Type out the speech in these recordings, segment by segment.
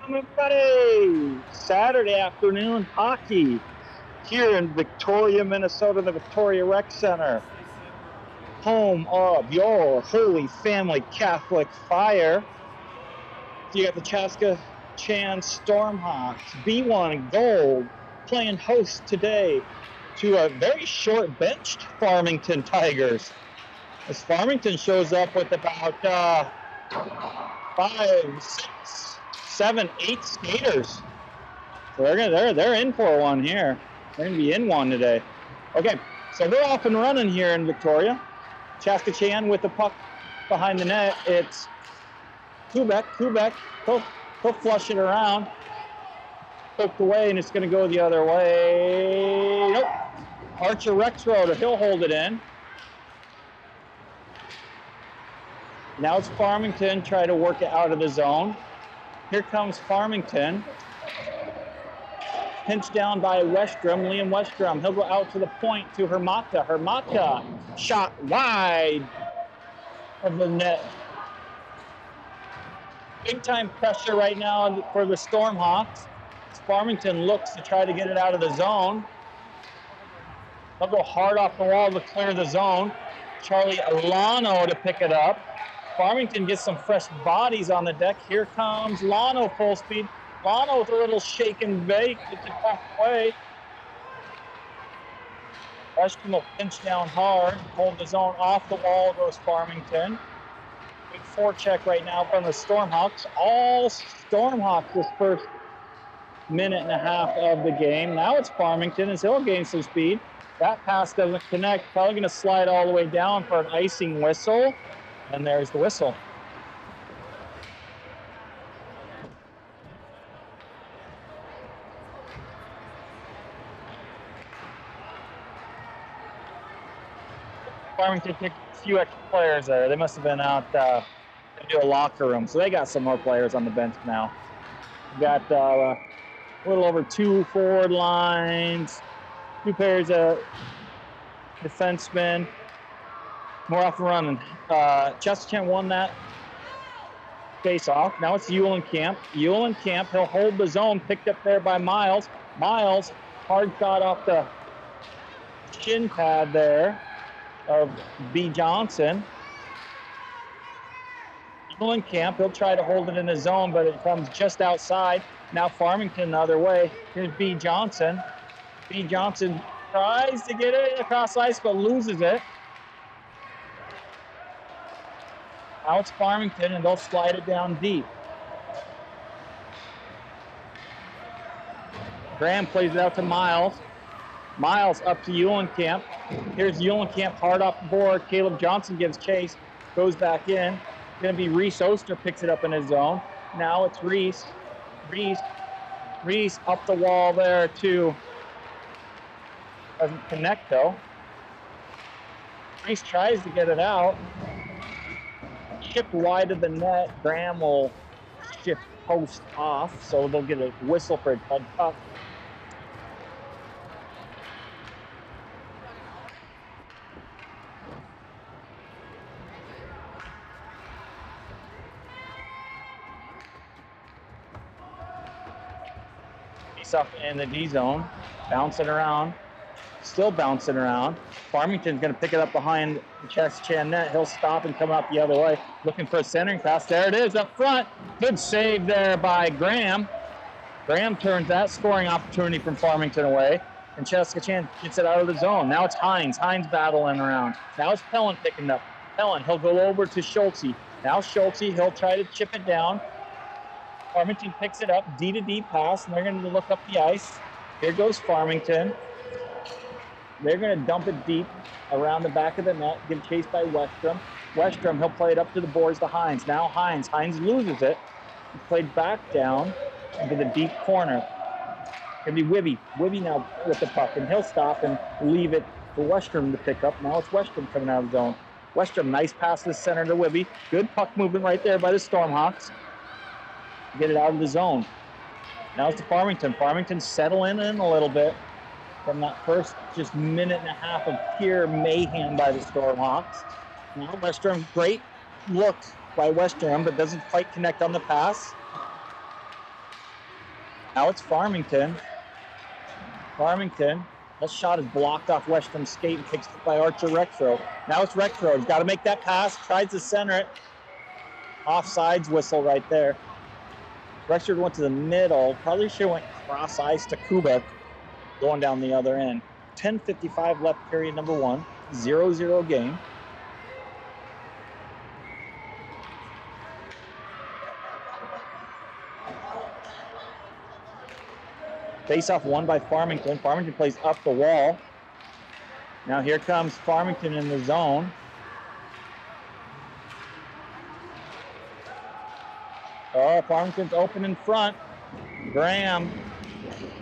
Everybody! Saturday afternoon hockey here in Victoria, Minnesota, the Victoria Rec Center, home of your Holy Family Catholic Fire. You got the CCHA Stormhawks, B1 Gold, playing host today to a very short benched Farmington Tigers. As Farmington shows up with about 5, 6, 7, 8 skaters. So they're in for one here. They're gonna be in one today. Okay, so they're off and running here in Victoria. CCHA with the puck behind the net. It's Kubek. He'll flush it around. Poked away, and it's gonna go the other way. Nope. Archer Rexroad, he'll hold it in. Now it's Farmington, try to work it out of the zone. Here comes Farmington. Pinched down by Westrom, Liam Westrom. He'll go out to the point to Hermata. Hermata shot wide of the net. Big time pressure right now for the Stormhawks. Farmington looks to try to get it out of the zone. They'll go hard off the wall to clear the zone. Charlie Alano to pick it up. Farmington gets some fresh bodies on the deck. Here comes Lano full speed. Lano with a little shake and bake. Gets it halfway. Westrom will pinch down hard. Hold the zone off the wall goes Farmington. Big forecheck right now from the Stormhawks. All Stormhawks this first minute and a half of the game. Now it's Farmington as he'll gain some speed. That pass doesn't connect. Probably going to slide all the way down for an icing whistle. And there's the whistle. Farmington took a few extra players there. They must have been out into a locker room. So they got some more players on the bench now. We got a little over 2 forward lines, 2 pairs of defensemen. More off and running. CCHA won that face-off. Now it's Eulenkamp. Eulenkamp, he'll hold the zone, picked up there by Miles. Miles, hard shot off the shin pad there of B. Johnson. Eulenkamp, he'll try to hold it in the zone, but it comes just outside. Now Farmington the other way. Here's B. Johnson. B. Johnson tries to get it across ice, but loses it. Now it's Farmington, and they'll slide it down deep. Graham plays it out to Miles. Miles up to Eulenkamp. Here's Eulenkamp hard off the board. Caleb Johnson gives chase, goes back in. Going to be Reese Oster, picks it up in his zone. Now it's Reese. Reese up the wall there too. Doesn't connect though. Reese tries to get it out. Shipped wide of the net. Graham will shift post off, so they'll get a whistle for a dead puck. He's up in the D zone, bouncing around. Still bouncing around. Farmington's going to pick it up behind the CCHA net. He'll stop and come out the other way, looking for a centering pass. There it is up front. Good save there by Graham. Graham turns that scoring opportunity from Farmington away, and CCHA gets it out of the zone. Now it's Hines. Hines battling around. Now it's Pellin picking up. Pellin, he'll go over to Schulte. Now Schulte, he'll try to chip it down. Farmington picks it up, D-to-D pass, and they're going to look up the ice. Here goes Farmington. They're going to dump it deep around the back of the net, get chased by Westrom. Westrom, he'll play it up to the boards to Hines. Now Hines loses it. He played back down into the deep corner. It'll be Wibby. Wibby now with the puck, and he'll stop and leave it for Westrom to pick up. Now it's Westrom coming out of the zone. Westrom, nice pass to the center to Wibby. Good puck movement right there by the Stormhawks. Get it out of the zone. Now it's to Farmington. Farmington settling in a little bit from that first just minute and a half of pure mayhem by the Stormhawks. Now Westrom, great look by Westrom, but doesn't quite connect on the pass. Now it's Farmington. Farmington. That shot is blocked off Western's skate and picked up by Archer Rexroad. Now it's Rexroad. He's got to make that pass. Tries to center it. Offsides whistle right there. Rexroad went to the middle. Probably should have went cross ice to Kubek going down the other end. 10:55 left period number 1. 0-0 game. Face-off won by Farmington. Farmington plays up the wall. Now here comes Farmington in the zone. Oh, Farmington's open in front. Graham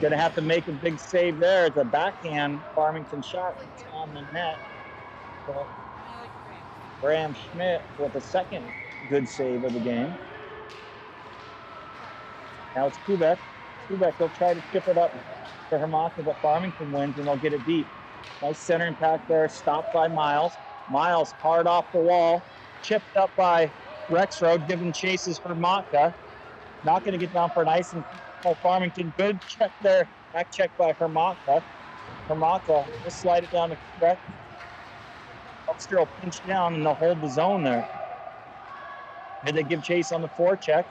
gonna have to make a big save there. It's a backhand Farmington shot on the net. So Graham Schmidt with a second good save of the game. Now it's Kubek. Kubek will try to chip it up to Hermata, but Farmington wins and they'll get it deep. Nice center impact there, stopped by Miles. Miles hard off the wall, chipped up by Rexroad, giving chases Hermata. Not going to get down for an ice and Farmington. Good check there, back check by Hermata. Hermata will slide it down to Kubek. Ulster will pinch down and they'll hold the zone there. Did they give chase on the forecheck?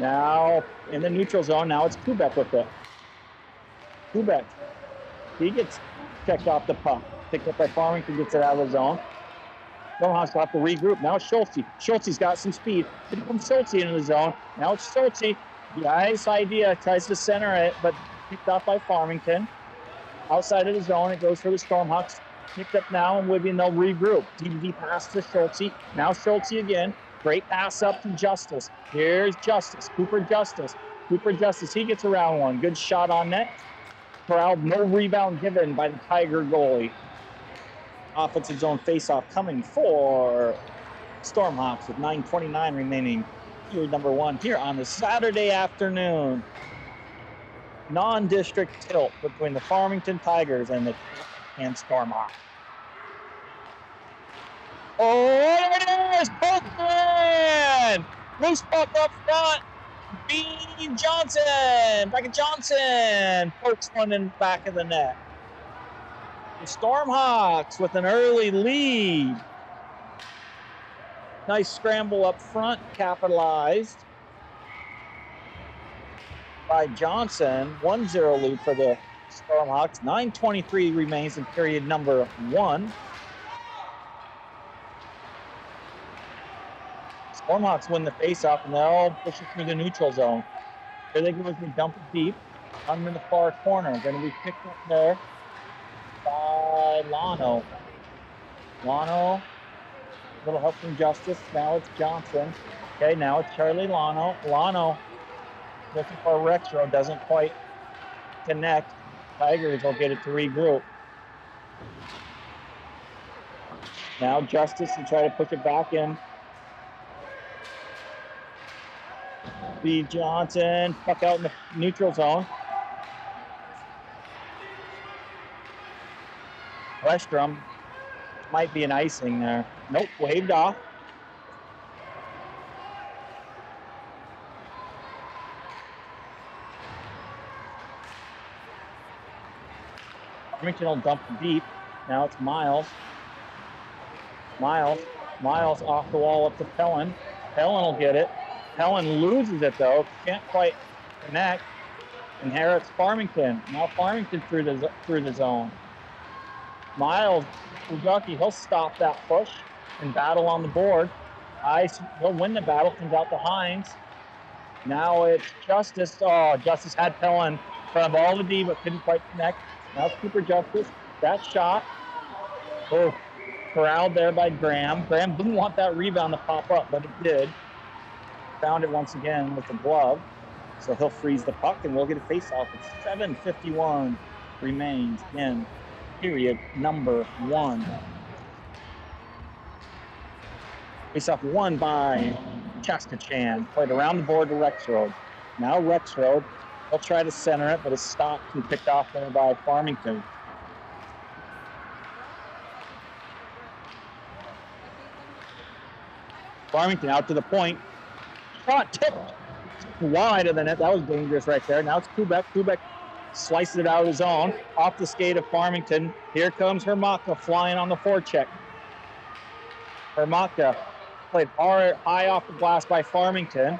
Now in the neutral zone, now it's Kubek with it. Kubek, he gets checked off the puck. Picked up by Farmington, gets it out of the zone. Stormhawks will have to regroup. Now it's Schulte. Schulte's got some speed. Here comes Schulte into the zone. Now it's Schulte. Nice idea, tries to center it, but picked off by Farmington. Outside of the zone, it goes for the Stormhawks. Picked up now, and Wibian, they'll regroup. DVD pass to Schulte. Now Schulte again. Great pass up to Justice. Here's Justice. Cooper Justice. Cooper Justice. He gets around one. Good shot on net. Corralled. No rebound given by the Tiger goalie. Offensive zone faceoff coming for Stormhawks with 9:29 remaining. Period number 1 here on the Saturday afternoon. Non-district tilt between the Farmington Tigers and the Stormhawks. Oh, there it is! Postman! Loose puck up front. B. Johnson. Back at Johnson. Pokes one in the back of the net. The Stormhawks with an early lead. Nice scramble up front, capitalized by Johnson. 1-0 lead for the Stormhawks. 9:23 remains in period number 1. Stormhawks win the faceoff and they'll push it through the neutral zone. Here they go as they dump it deep. Under the far corner. Going to be picked up there by Lano. Lano, a little help from Justice. Now it's Johnson. Okay, now it's Charlie Lano. Lano looking for Rexroad, doesn't quite connect. Tigers will get it to regroup. Now Justice to try to push it back in. B. Johnson, puck out in the neutral zone. Westrom might be an icing there. Nope, waved off. Farmington will dump deep. Now it's Miles. Miles off the wall up to Pellin. Pellin will get it. Pellin loses it though, can't quite connect. Inherits Farmington. Now Farmington through the zone. Miles, Ugaki, he'll stop that push and battle on the board. He'll win the battle, comes out to Hines. Now it's Justice. Oh, Justice had Pellin in front of all the D, but couldn't quite connect. Now it's Cooper Justice. That shot. Oh, corralled there by Graham. Graham didn't want that rebound to pop up, but it did. Found it once again with the glove. So he'll freeze the puck and we'll get a face-off. It's 7:51 remains in period number 1. Face-off won by CCHA. Played around the board to Rexroad. Now Rexroad, they'll try to center it, but it's stopped and picked off there by Farmington. Farmington out to the point. Shot tipped wide of the net. That was dangerous right there. Now it's Kubek. Kubek slices it out of his own. Off the skate of Farmington. Here comes Hermaka flying on the forecheck. Hermaka played high off the glass by Farmington.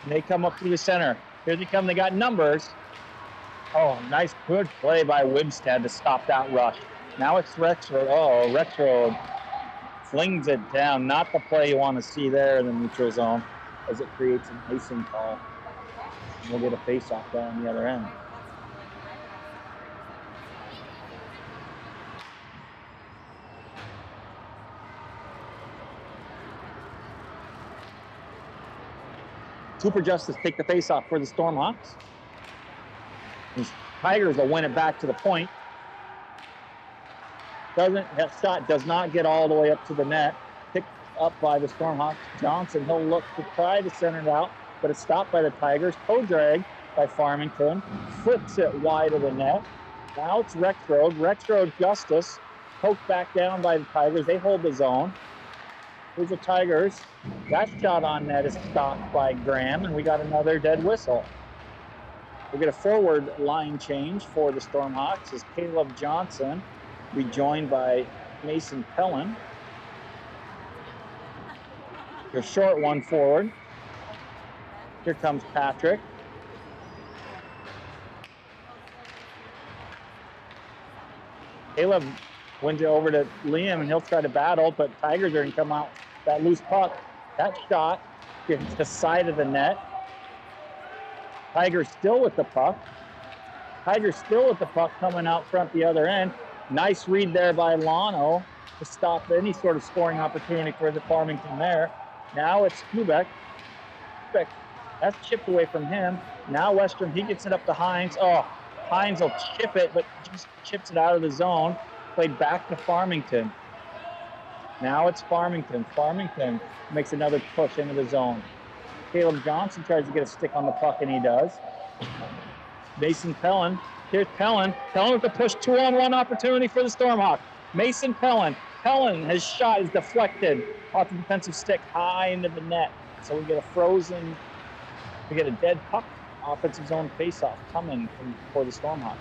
And they come up through the center. Here they come. They got numbers. Oh, nice, good play by Wibstead to stop that rush. Now it's Rexroad. Oh, Rexroad flings it down. Not the play you want to see there in the neutral zone, as it creates an icing call. And we'll get a face-off down the other end. Super Justice take the face-off for the Stormhawks. These Tigers will win it back to the point. That shot does not get all the way up to the net. Picked up by the Stormhawks. Johnson, he'll look to try to center it out, but it's stopped by the Tigers. Toe drag by Farmington. Flips it wide of the net. Now it's Rexroad. Rexroad Justice. Poked back down by the Tigers. They hold the zone. Here's the Tigers. That shot on net is stopped by Graham, and we got another dead whistle. We'll get a forward line change for the Stormhawks as Caleb Johnson be joined by Mason Pellin. Your short one forward. Here comes Patrick. Caleb wins it over to Liam, and he'll try to battle, but Tigers are going to come out. That loose puck, that shot gets the side of the net. Tigers still with the puck. Tigers still with the puck coming out front the other end. Nice read there by Lano to stop any sort of scoring opportunity for the Farmington there. Now it's Kubek. Kubek, that's chipped away from him. Now Western, he gets it up to Hines. Oh, Hines will chip it, but just chips it out of the zone. Played back to Farmington. Now it's Farmington. Farmington makes another push into the zone. Caleb Johnson tries to get a stick on the puck, and he does. Mason Pellin. Here's Pellin. Pellin with the push, 2-on-1 opportunity for the Stormhawks. Mason Pellin. Pellin, his shot is deflected off the defensive stick high into the net. So we get a dead puck offensive zone faceoff coming for the Stormhawks.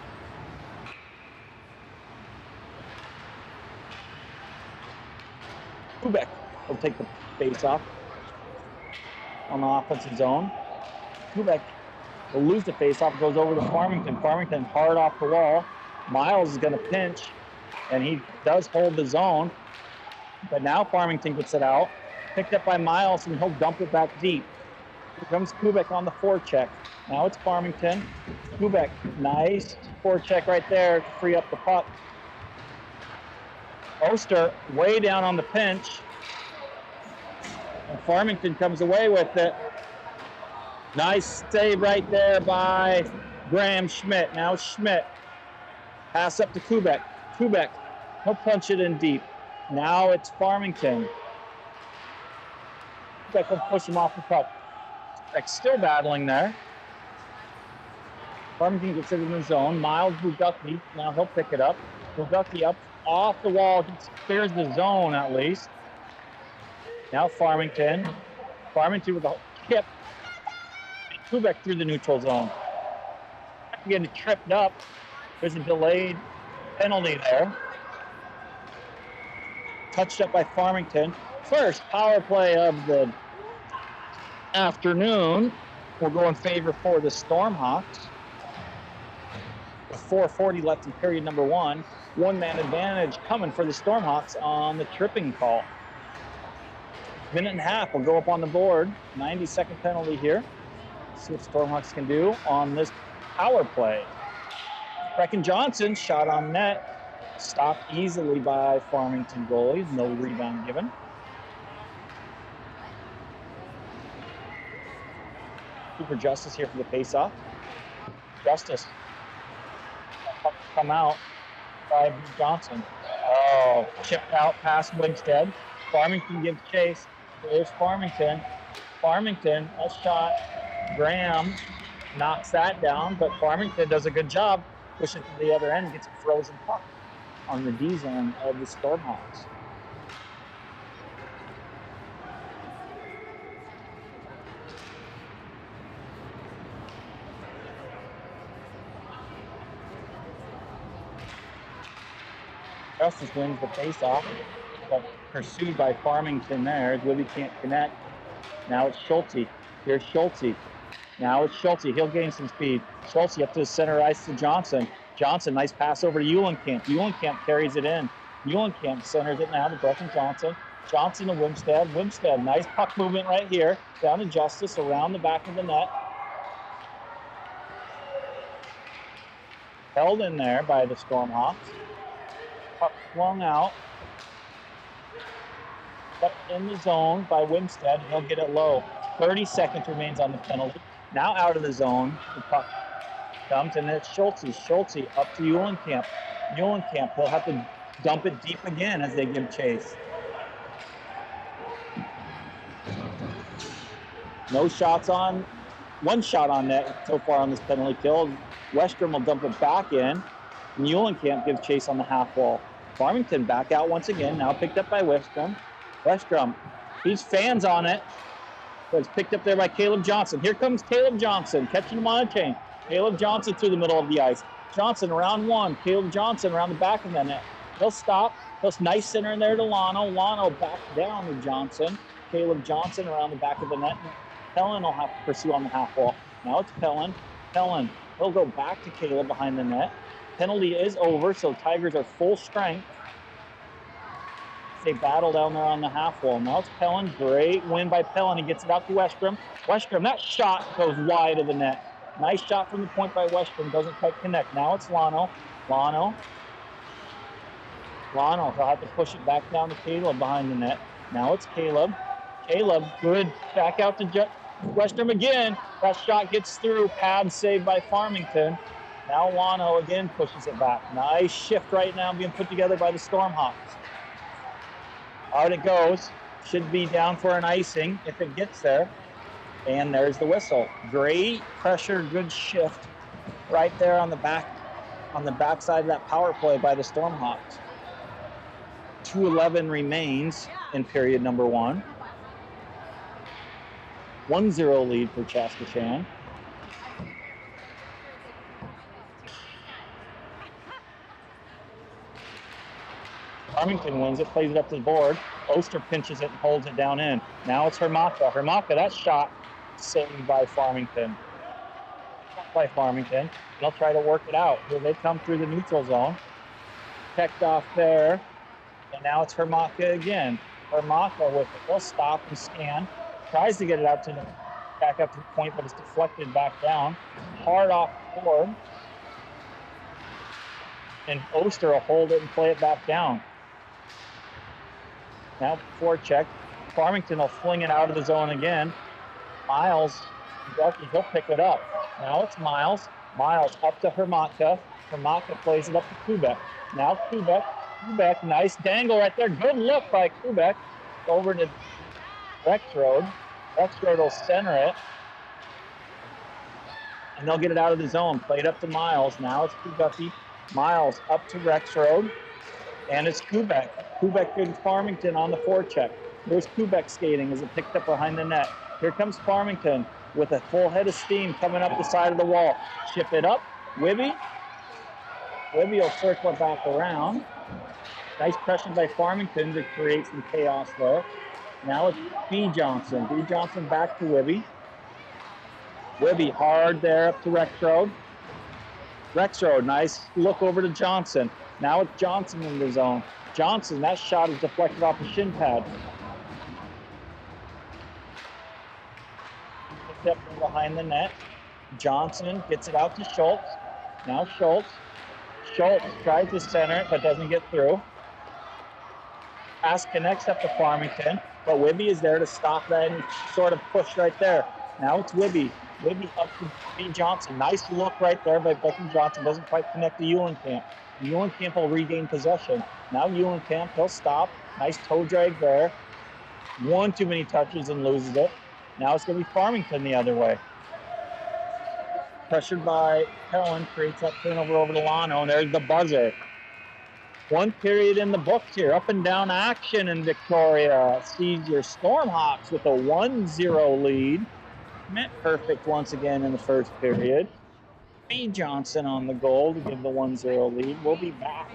Kubek will take the face-off on the offensive zone. Kubek will lose the face-off, goes over to Farmington. Farmington hard off the wall. Miles is going to pinch, and he does hold the zone. But now Farmington gets it out. Picked up by Miles, and he'll dump it back deep. Here comes Kubek on the forecheck. Now it's Farmington. Kubek, nice forecheck right there to free up the puck. Oster way down on the pinch. And Farmington comes away with it. Nice save right there by Graham Schmidt. Now Schmidt. Pass up to Kubek. Kubek, he'll punch it in deep. Now it's Farmington. Kubek will push him off the puck. Kubek still battling there. Farmington gets it in the zone. Miles Buducky, now he'll pick it up. Buducky up off the wall. He clears the zone at least. Now Farmington. Farmington with a kip. Kubek through the neutral zone. Getting tripped up. There's a delayed penalty there. Touched up by Farmington. First power play of the afternoon will go in favor for the Stormhawks. With 4:40 left in period number one. One-man advantage coming for the Stormhawks on the tripping call. Minute and a half will go up on the board. 90-second penalty here. See what Stormhawks can do on this power play. Brecken Johnson shot on net. Stopped easily by Farmington goalies. No rebound given. Super Justice here for the faceoff. Justice come out by Johnson. Oh, chipped out past Wigstead. Farmington gives chase. There's Farmington. Farmington, a shot. Graham knocks that down, but Farmington does a good job pushing to the other end, gets a frozen puck on the D zone of the Stormhawks. Justice wins the faceoff, but pursued by Farmington there. Libby can't connect. Now it's Schulte. Here's Schulte. Now it's Schulte. He'll gain some speed. Schulte up to the center ice to Johnson. Johnson, nice pass over to Eulenkamp. Eulenkamp carries it in. Eulenkamp centers it now to Breckin Johnson. Johnson to Wimstead. Wimstead, nice puck movement right here. Down to Justice, around the back of the net. Held in there by the Stormhawks. Puck flung out. Kept in the zone by Wimstead. He'll get it low. 30 seconds remains on the penalty. Now out of the zone. The puck comes, and it's Schulte. Schulte up to Eulenkamp. Eulenkamp, he'll have to dump it deep again as they give chase. No shots on, one shot on net so far on this penalty kill. Westrom will dump it back in, and Eulenkamp gives chase on the half wall. Farmington back out once again, now picked up by Westrom. Westrom, he's fans on it, but it's picked up there by Caleb Johnson. Here comes Caleb Johnson, catching him on a chain. Caleb Johnson through the middle of the ice. Johnson around one. Caleb Johnson around the back of the net. He'll stop. He'll nice center in there to Lano. Lano back down to Johnson. Caleb Johnson around the back of the net. Pellin will have to pursue on the half wall. Now it's Pellin. Pellin, he'll go back to Caleb behind the net. Penalty is over, so Tigers are full strength. They battle down there on the half wall. Now it's Pellin. Great win by Pellin. He gets it out to Westrom. Westrom, that shot goes wide of the net. Nice shot from the point by Westrom. Doesn't quite connect. Now it's Lano. Lano, he'll have to push it back down to Caleb behind the net. Now it's Caleb. Caleb, good. Back out to Westrom again. That shot gets through. Pad saved by Farmington. Now Lano again pushes it back. Nice shift right now being put together by the Stormhawks. Out it goes. Should be down for an icing if it gets there. And there's the whistle. Great pressure, good shift right there on the back side of that power play by the Stormhawks. 2:11 remains in period number 1. 1-0 lead for CCHA. Farmington wins it, plays it up to the board. Oster pinches it and holds it down in. Now it's Hermaka. Hermaka, that shot saved by Farmington. They'll try to work it out. Here they come through the neutral zone. Checked off there. And now it's Hermaka again. Hermaka with it. They'll stop and scan. Tries to get it out to back up to the point, but it's deflected back down. Hard off the board. And Oster will hold it and play it back down. Now forecheck. Farmington will fling it out of the zone again. Miles, he'll pick it up. Now it's Miles. Miles up to Hermaka. Hermaka plays it up to Kubek. Now Kubek, nice dangle right there. Good look by Kubek. Over to Rexroad. Rexroad will center it. And they'll get it out of the zone. Played up to Miles. Now it's Kubek. Miles up to Rexroad. And it's Kubek. Kubek gives Farmington on the forecheck. There's Kubek skating as it picked up behind the net. Here comes Farmington with a full head of steam coming up the side of the wall. Chip it up. Wibby. Wibby will circle it back around. Nice pressure by Farmington to create some chaos there. Now it's B. Johnson. B. Johnson back to Wibby. Wibby hard there up to Rexroad. Rexroad, nice look over to Johnson. Now it's Johnson in the zone. Johnson, that shot is deflected off the shin pad. Picked up from behind the net. Johnson gets it out to Schultz. Now Schultz. Schultz tries to center it, but doesn't get through. Pass connects up to Farmington, but Wibby is there to stop that and sort of push right there. Now it's Wibby. Wibby up to B. Johnson. Nice look right there by Breckin Johnson. Doesn't quite connect to Eulenkamp. Eulenkamp will regain possession. Now Eulenkamp, he'll stop. Nice toe drag there. One too many touches and loses it. Now it's going to be Farmington the other way. Pressured by Pellin, creates that turnover over to Lano, and there's the buzzer. 1 period in the books here. Up and down action in Victoria. Sees your Stormhawks with a 1-0 lead. Meant perfect once again in the first period. B. Johnson on the goal to give the 1-0 lead. We'll be back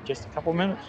just a couple minutes.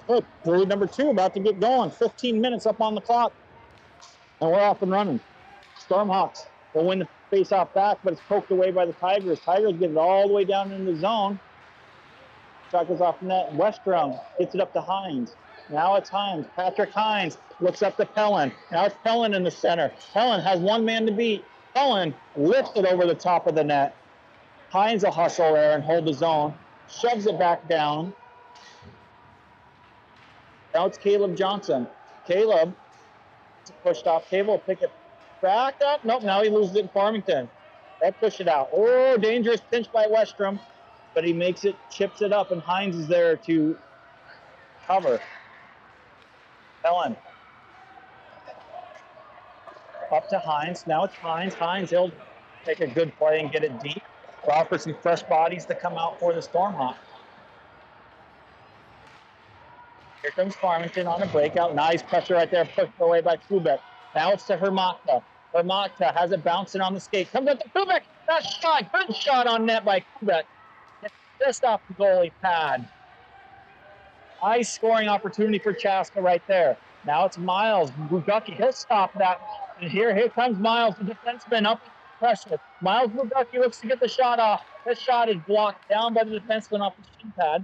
Okay, period number 2 about to get going. 15 minutes up on the clock. And we're off and running. Stormhawks will win the face-off back, but it's poked away by the Tigers. Tigers get it all the way down in the zone. Shot goes off net. Westrom gets it up to Hines. Now it's Hines. Patrick Hines looks up to Pellin. Now it's Pellin in the center. Pellin has one man to beat. Pellin lifts it over the top of the net. Hines will hustle there and hold the zone. Shoves it back down. Now it's Caleb Johnson. Caleb pushed off. Caleb will pick it back up. Nope, now he loses it in Farmington. They push it out. Oh, dangerous pinch by Westrom. But he makes it, chips it up, and Hines is there to cover. Pellin. Up to Hines. Now it's Hines. Hines, he'll take a good play and get it deep. Allow for some fresh bodies to come out for the Stormhawks. Here comes Farmington on a breakout. Nice pressure right there, pushed away by Kubek. Now it's to Hermata. Hermata has it bouncing on the skate. Comes up to Kubek. That shot, good shot on net by Kubek. Just off the goalie pad. Nice scoring opportunity for Chaska right there. Now it's Miles. Bugucki, he'll stop that. And here comes Miles, the defenseman, up pressure. Miles Bugucki looks to get the shot off. This shot is blocked down by the defenseman off the shin pad.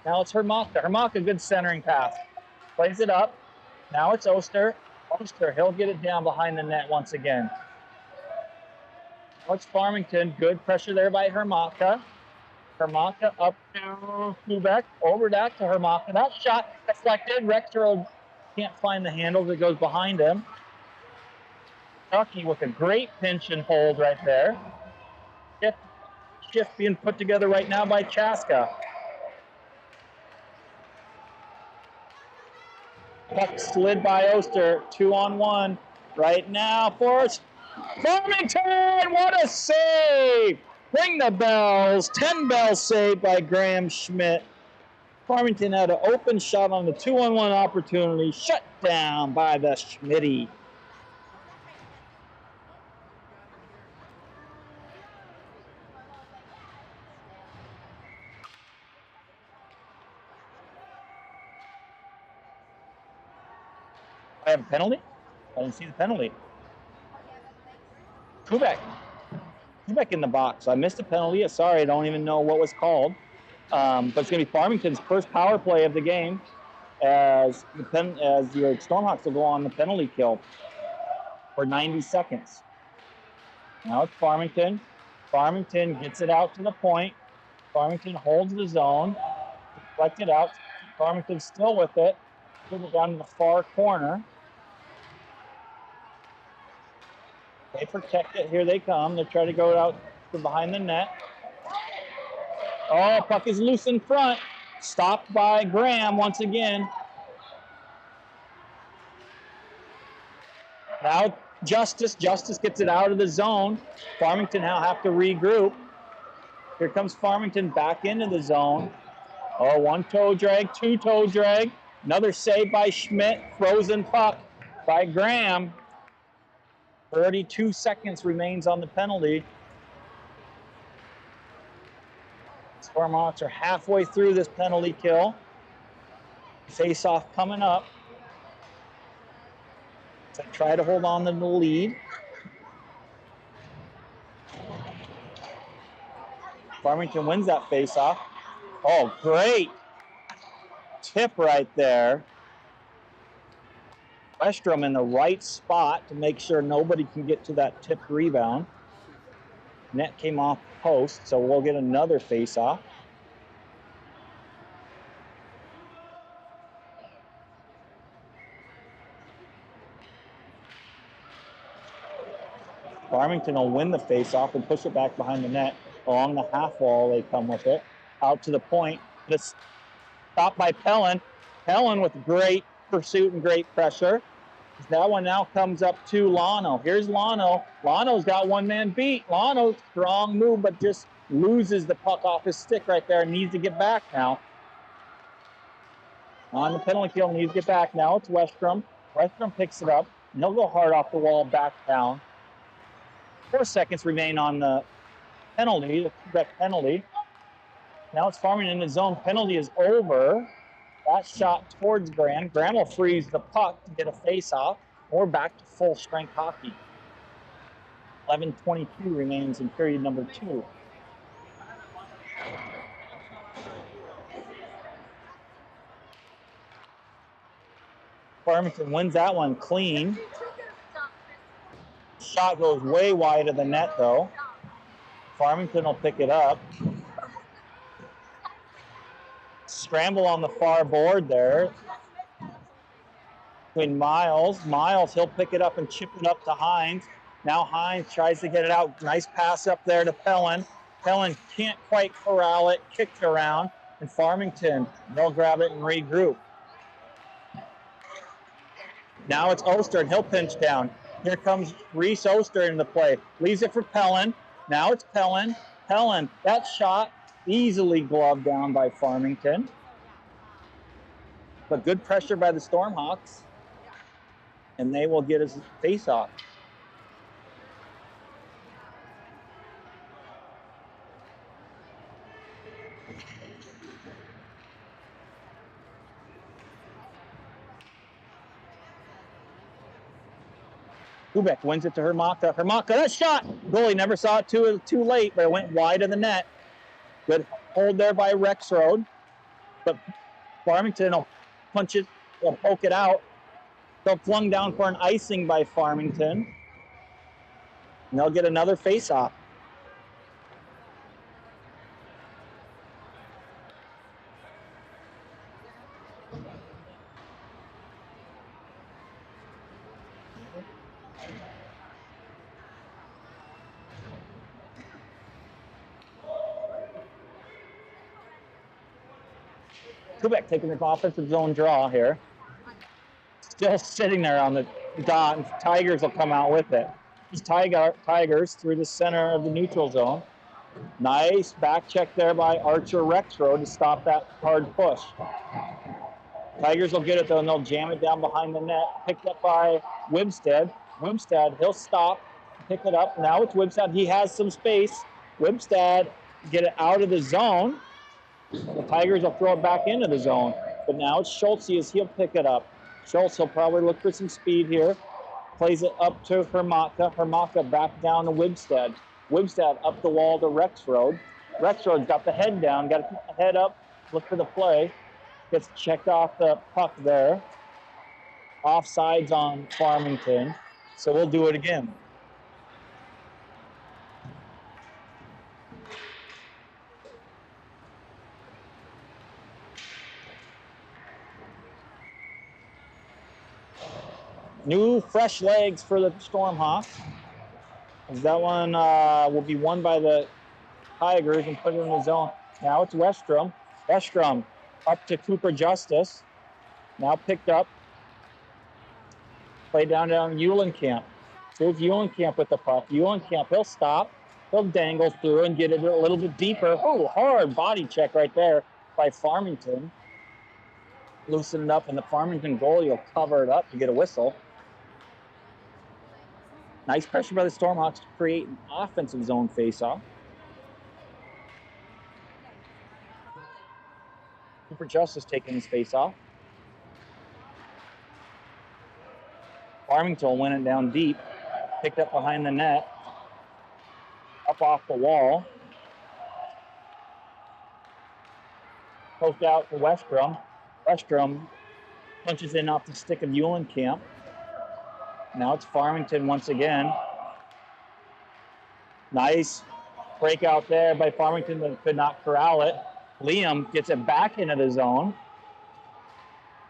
Now it's Hermata. Hermata, good centering pass. Plays it up. Now it's Oster. Oster, he'll get it down behind the net once again. Now it's Farmington. Good pressure there by Hermata. Hermata up to Kubek. Over that to Hermata. That shot deflected. Rexter can't find the handles. It goes behind him. Tucky with a great pinch and hold right there. Shift being put together right now by Chaska. Puck slid by Oster, 2-on-1 right now for Farmington. What a save! Ring the bells. 10 bells saved by Graham Schmidt. Farmington had an open shot on the 2-on-1 opportunity, shut down by the Schmitty. I have a penalty? I didn't see the penalty. Kubek in the box. I missed a penalty. Sorry, I don't even know what was called. But it's going to be Farmington's first power play of the game as the Stormhawks will go on the penalty kill for 90 seconds. Now it's Farmington. Farmington gets it out to the point. Farmington holds the zone. Deflect it out. Farmington's still with it. Put it down in the far corner. They protect it. Here they come. They try to go out to behind the net. Oh, puck is loose in front. Stopped by Graham once again. Now Justice gets it out of the zone. Farmington now have to regroup. Here comes Farmington back into the zone. Oh, one toe drag, two toe drag. Another save by Schmidt. Frozen puck by Graham. 32 seconds remains on the penalty. Stormhawks are halfway through this penalty kill. Face-off coming up. So try to hold on to the lead. Farmington wins that face-off. Oh, great tip right there. Westrom in the right spot to make sure nobody can get to that tipped rebound. Net came off post, so we'll get another face-off. Farmington will win the face-off and push it back behind the net. Along the half wall, they come with it. Out to the point. This stopped by Pellin. Pellin with great pursuit and great pressure. That one now comes up to Lano. Here's Lano. Lano's got one man beat. Lano, strong move, but just loses the puck off his stick right there and needs to get back now. On the penalty kill, needs to get back now. It's Westrom. Westrom picks it up. And he'll go hard off the wall, back down. 4 seconds remain on the penalty, the Quebec penalty. Now it's Farmington in the zone. Penalty is over. That shot towards Graham. Graham will freeze the puck to get a face-off. Or back to full-strength hockey. 11:22 remains in period number 2. Farmington wins that one clean. Shot goes way wide of the net, though. Farmington will pick it up. Scramble on the far board there. Between Miles. Miles, he'll pick it up and chip it up to Hines. Now Hines tries to get it out. Nice pass up there to Pellin. Pellin can't quite corral it. Kicked around. And Farmington, they'll grab it and regroup. Now it's Oster, and he'll pinch down. Here comes Reese Oster into play. Leaves it for Pellin. Now it's Pellin. Pellin, that shot easily gloved down by Farmington. But good pressure by the Stormhawks. And they will get his face-off. Kubek wins it to Hermaka. Hermaka, that shot! Goalie never saw it too late, but it went wide of the net. Good hold there by Rexroad. But Farmington will punch it, will poke it out. They'll flung down for an icing by Farmington. And they'll get another face-off. Quebec taking the offensive zone draw here. Still sitting there on the dot, and Tigers will come out with it. These Tigers through the center of the neutral zone. Nice back check there by Archer Rexroad to stop that hard push. Tigers will get it though, and they'll jam it down behind the net. Picked up by Wibstead. Wibstead, he'll stop, pick it up. Now it's Wibstead. He has some space. Wibstead get it out of the zone. The Tigers will throw it back into the zone. But now it's Schultz as he'll pick it up. Schultz, he'll probably look for some speed here. Plays it up to Hermaka. Hermaka back down to Wibstead. Wibstead up the wall to Rexroad. Rexroad's got the head down, got to keep the head up, look for the play. Gets checked off the puck there. Offsides on Farmington. So we'll do it again. New fresh legs for the Stormhawks. That one will be won by the Tigers and put it in the zone. Now it's Westrom. Westrom Up to Cooper Justice. Now picked up. Play down Eulenkamp. Here's Eulenkamp with the puck. Eulenkamp, he'll stop. He'll dangle through and get it a little bit deeper. Oh, hard body check right there by Farmington. Loosen it up, and the Farmington goalie will cover it up to get a whistle. Nice pressure by the Stormhawks to create an offensive zone faceoff. Cooper Justice taking his faceoff. Farmington went it down deep, picked up behind the net, up off the wall. Poked out to Westrom. Westrom punches in off the stick of Eulenkamp. Now it's Farmington once again. Nice breakout there by Farmington, but could not corral it. Liam gets it back into the zone.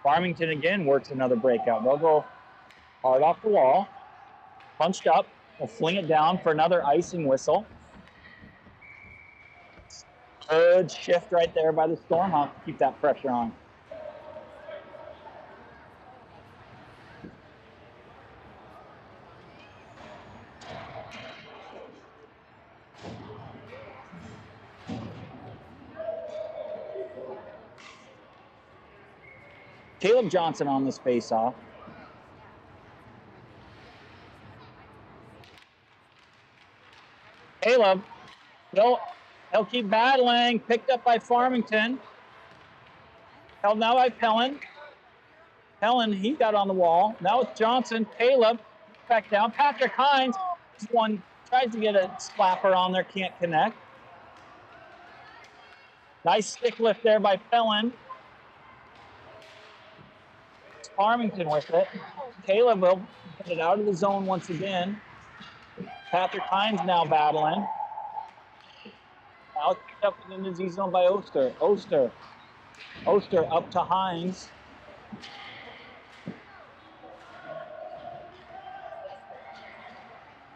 Farmington again works another breakout. They'll go hard off the wall. Punched up. We'll fling it down for another icing whistle. Good shift right there by the Stormhawks to keep that pressure on. Caleb Johnson on this face-off. Caleb, he'll keep battling. Picked up by Farmington. Held now by Pellin. Pellin, he got on the wall. Now it's Johnson. Caleb, back down. Patrick Hines, one tries to get a slapper on there, can't connect. Nice stick lift there by Pellin. It's Farmington with it. Caleb will get it out of the zone once again. Patrick Hines now battling. Now it's picked up in the Z zone by Oster. Oster up to Hines.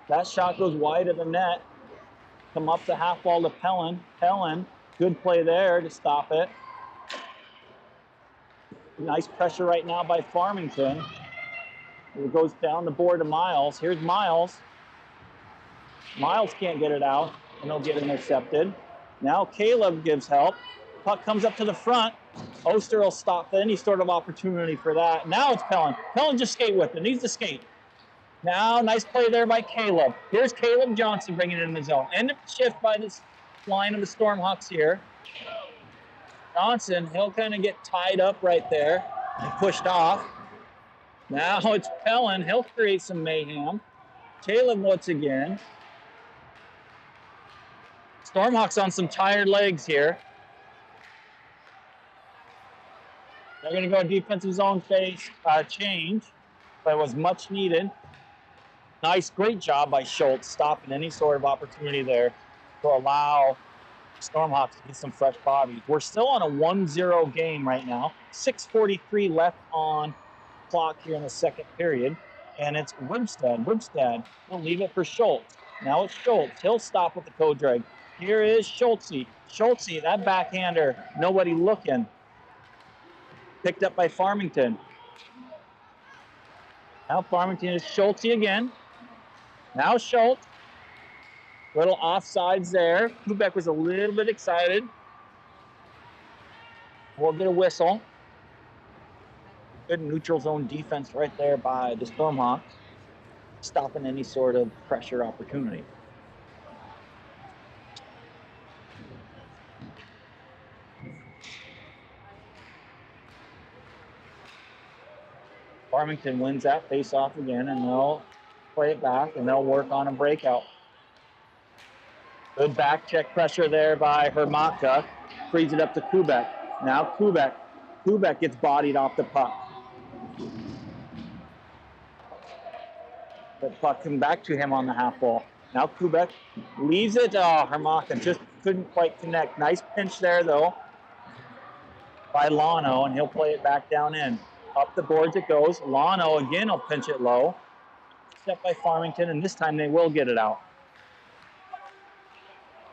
That shot goes wide of the net. Come up the half wall to Pellin. Pellin, good play there to stop it. Nice pressure right now by Farmington. It goes down the board to Miles. Here's Miles. Miles can't get it out, and he'll get intercepted. Now Caleb gives help. Puck comes up to the front. Oster will stop any sort of opportunity for that. Now it's Pellin. Pellin just skate with it. Needs to skate. Now, nice play there by Caleb. Here's Caleb Johnson bringing it in the zone. End of shift by this line of the Stormhawks here. Johnson, he'll kind of get tied up right there and pushed off. Now it's Pellin. He'll create some mayhem. Caleb once again. Stormhawks on some tired legs here. They're going to go defensive zone face change, but it was much needed. Nice, great job by Schultz stopping any sort of opportunity there to allow Stormhawks to get some fresh bodies. We're still on a 1-0 game right now. 6:43 left on clock here in the second period, and it's Wimstad. Wimstad will leave it for Schultz. Now it's Schultz. He'll stop with the code drag. Here is Schultze. Schultze, that backhander, nobody looking. Picked up by Farmington. Now Farmington is Schultze again. Now Schultz. Little offsides there. Quebec was a little bit excited. We'll get a whistle. Good neutral zone defense right there by the Stormhawks, stopping any sort of pressure opportunity. Farmington wins that face-off again, and they'll play it back, and they'll work on a breakout. Good back check pressure there by Hermatka. Frees it up to Quebec. Now Quebec. Quebec gets bodied off the puck. The puck comes back to him on the half wall. Now Quebec leaves it. Oh, Hermatka just couldn't quite connect. Nice pinch there, though, by Lano, and he'll play it back down in. Up the boards it goes. Lano again will pinch it low. Step by Farmington, and this time they will get it out.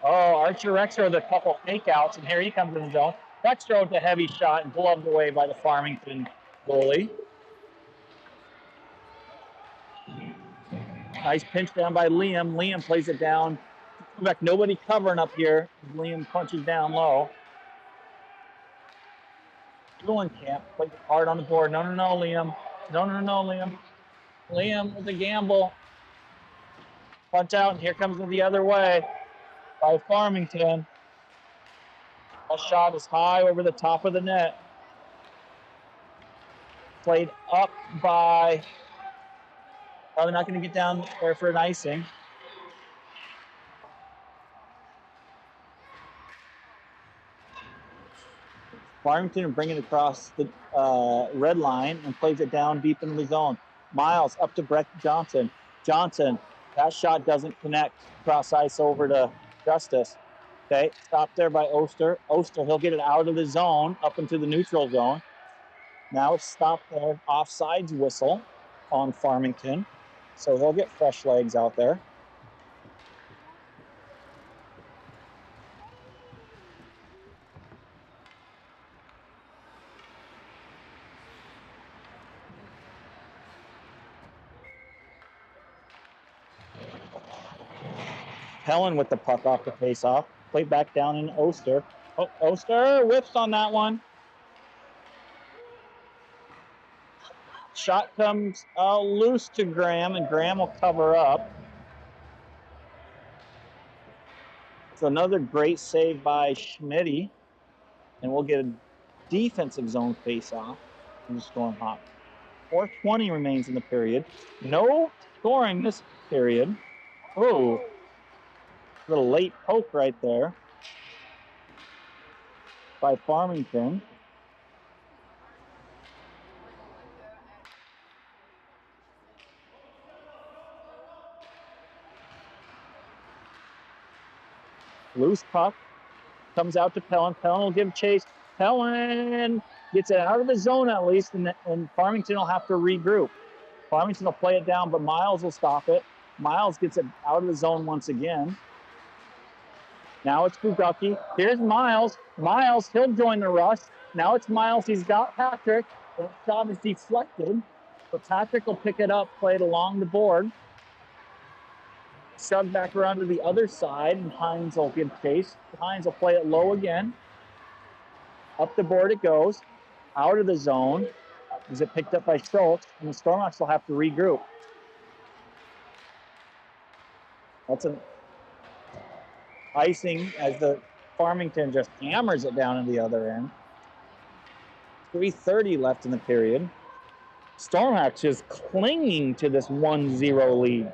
Oh, Archer Rexer with a couple fake outs, and here he comes in the zone. Rexroad with a heavy shot and gloved away by the Farmington goalie. Nice pinch down by Liam. Liam plays it down. Nobody covering up here. Liam punches down low. Camp plays it hard on the board. No, Liam. No, Liam. Liam with a gamble. Punch out, and here comes it the other way by Farmington. That shot is high over the top of the net. Played up by, probably not going to get down there for an icing. Farmington bringing it across the red line and plays it down deep into the zone. Miles up to Brett Johnson. Johnson, that shot doesn't connect. Cross ice over to Justice. Okay, stopped there by Oster. Oster, he'll get it out of the zone, up into the neutral zone. Now it's stopped there, offsides whistle on Farmington. So they'll get fresh legs out there. Helen with the puck off the face-off. Played back down in Oster. Oh, Oster whiffs on that one. Shot comes loose to Graham, and Graham will cover up. It's another great save by Schmitty, and we'll get a defensive zone face-off from the Stormhawks. 4:20 remains in the period. No scoring this period. Oh, little late poke right there by Farmington. Loose puck comes out to Pellin. Pellin will give chase. Pellin gets it out of the zone at least, and Farmington will have to regroup. Farmington will play it down, but Miles will stop it. Miles gets it out of the zone once again. Now it's Bugaki. Here's Miles. Miles, he'll join the rush. Now it's Miles. He's got Patrick. The shot is deflected, but Patrick will pick it up, play it along the board. Shoved back around to the other side, and Hines will give chase. Hines will play it low again. Up the board it goes. Out of the zone. Is it picked up by Schultz? And the Stormhawks will have to regroup. That's an icing as the Farmington just hammers it down at the other end. 3:30 left in the period. Stormhawks just clinging to this 1-0 lead.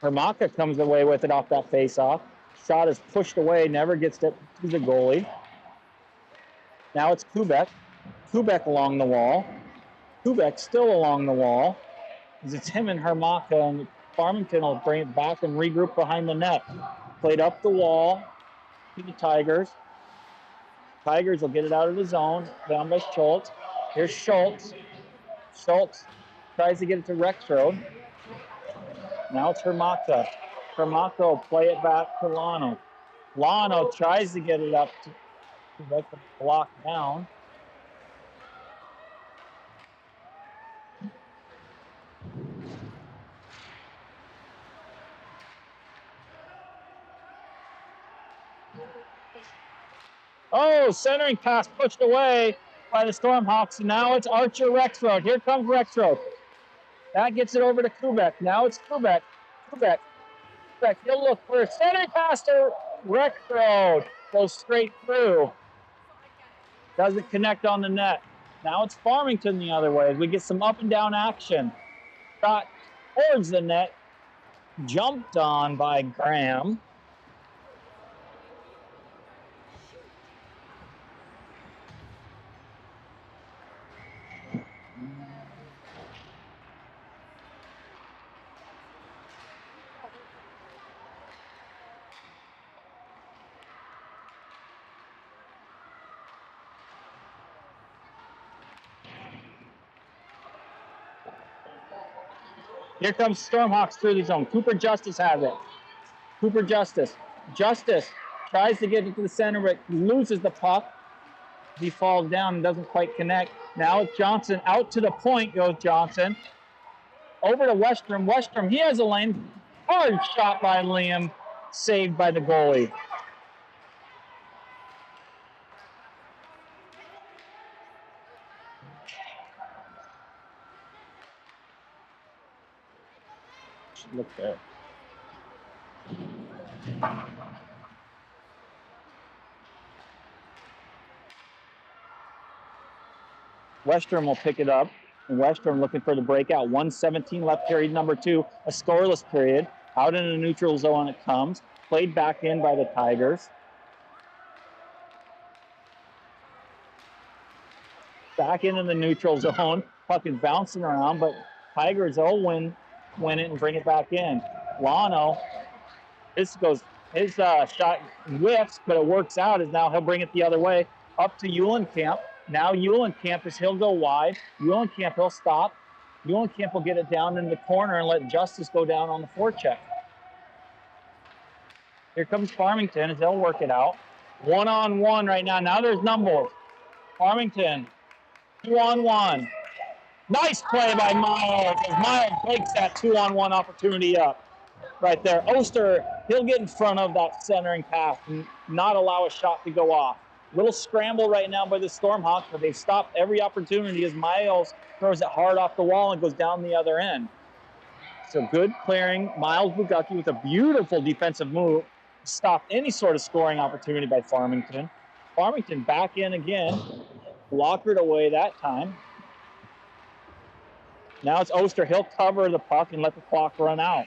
Hermaka comes away with it off that face-off. Shot is pushed away, never gets it to the goalie. Now it's Kubek. Kubek along the wall. Kubek still along the wall. It's him and Hermaka, and Farmington will bring it back and regroup behind the net. Played up the wall to the Tigers. Tigers will get it out of the zone, down by Schultz. Here's Schultz. Schultz tries to get it to Rexroad. Now it's Hermaka. Hermaka will play it back to Lano. Lano tries to get it up to let the block down. Oh, centering pass pushed away by the Stormhawks. And now it's Archer Rexroad. Here comes Rexroad. That gets it over to Kubek. Now it's Kubek. Kubek. He'll look for a centering pass to Rexroad. Goes straight through. Doesn't connect on the net. Now it's Farmington the other way as we get some up and down action. Shot towards the net. Jumped on by Graham. Here comes Stormhawks through the zone. Cooper Justice has it. Cooper Justice. Justice tries to get it to the center, but loses the puck. He falls down and doesn't quite connect. Now it's Johnson. Out to the point goes Johnson. Over to Westrom. Westrom, he has a lane. Hard shot by Liam. Saved by the goalie. Look there. Westrom will pick it up. And Westrom looking for the breakout. 1:17 left, period number 2. A scoreless period. Out in the neutral zone it comes. Played back in by the Tigers. Back into the neutral zone. Puck is bouncing around, but Tigers will win it and bring it back in. Lano, his shot whiffs, but it works out as now he'll bring it the other way. Up to Eulenkamp. Now Eulenkamp he'll go wide. Eulenkamp, he'll stop. Eulenkamp will get it down in the corner and let Justice go down on the forecheck. Here comes Farmington as they'll work it out. 1-on-1 right now. Now there's numbers. Farmington, 2-on-1. Nice play by Miles as Miles takes that 2-on-1 opportunity up. Right there. Oster, he'll get in front of that centering pass and not allow a shot to go off. Little scramble right now by the Stormhawks, but they've stopped every opportunity as Miles throws it hard off the wall and goes down the other end. So good clearing. Miles Bugacki with a beautiful defensive move. Stopped any sort of scoring opportunity by Farmington. Farmington back in again. Blockered away that time. Now it's Oster. He'll cover the puck and let the clock run out.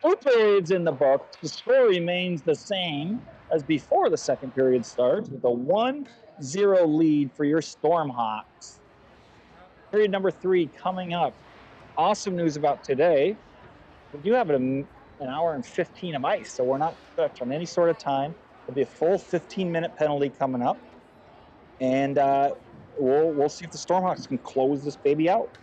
2 periods in the book. The score remains the same as before the second period starts with a 1-0 lead for your Stormhawks. Period number 3 coming up. Awesome news about today. We do have an hour and 15 of ice, so we're not stuck on any sort of time. There'll be a full 15-minute penalty coming up. And we'll see if the Stormhawks can close this baby out.